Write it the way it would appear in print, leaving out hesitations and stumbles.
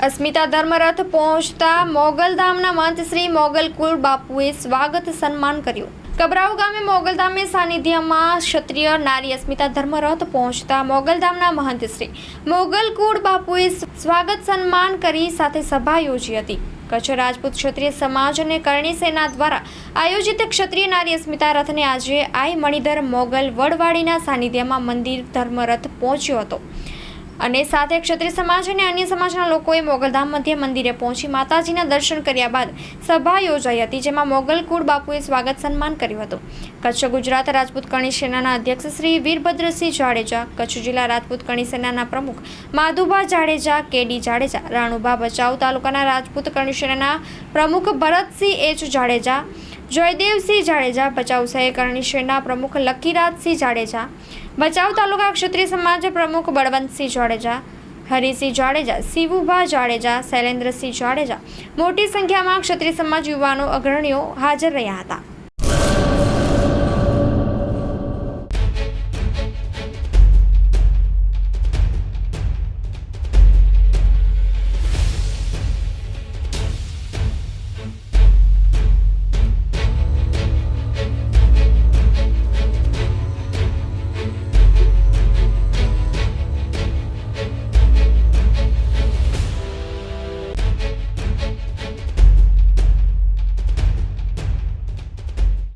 અસ્મિતા ધર્મરથ પહોંચતા મોગલધામના મહંત શ્રી મોગલકુળ બાપુએ સ્વાગત સન્માન કર્યું। કબરાઉ ગામે મોગલધામે સાનિધ્યમાં ક્ષત્રિય નારી અસ્મિતા ધર્મરથ પહોંચતા મોગલધામના મહંત શ્રી મોગલકુળ બાપુએ સ્વાગત સન્માન કરી સાથે સભા યોજી હતી। કચ્છ રાજપૂત ક્ષત્રિય સમાજ અને કરણી સેના દ્વારા આયોજિત ક્ષત્રિય નારી અસ્મિતા રથને આજે આઈ મણિધર મોગલ વડવાડીના સાનિધ્યમાં મંદિર ધર્મરથ પહોંચ્યો હતો અને સાથે ક્ષત્રિય સમાજ અને અન્ય સમાજના લોકોએ મોગલધામ મધ્ય મંદિરે પહોંચી માતાજીના દર્શન કર્યા બાદ સભા યોજાઈ હતી, જેમાં મોગલકુળ બાપુએ સ્વાગત સન્માન કર્યું હતું। કચ્છ ગુજરાત રાજપૂત કરણી સેનાના અધ્યક્ષ શ્રી વીરભદ્રસિંહ જાડેજા, કચ્છ જિલ્લા રાજપૂત કરણી સેનાના પ્રમુખ માધુભા જાડેજા, કેડી જાડેજા, રાણુભા ભચાઉ તાલુકાના રાજપૂત કરણી સેનાના પ્રમુખ ભરતસિંહ એચ જાડેજા, જયદેવસિંહ જાડેજા, ભચાઉ શહેર કરણી સેના પ્રમુખ લકીરાજસિંહ જાડેજા, ભચાઉ તાલુકા ક્ષત્રિય સમાજ પ્રમુખ બળવંતસિંહ જાડેજા, હરિસિંહ જાડેજા, શિવુભા જાડેજા, શૈલેન્દ્રસિંહ જાડેજા, મોટી સંખ્યામાં ક્ષત્રિય સમાજ યુવાનો અગ્રણીઓ હાજર રહ્યા હતા।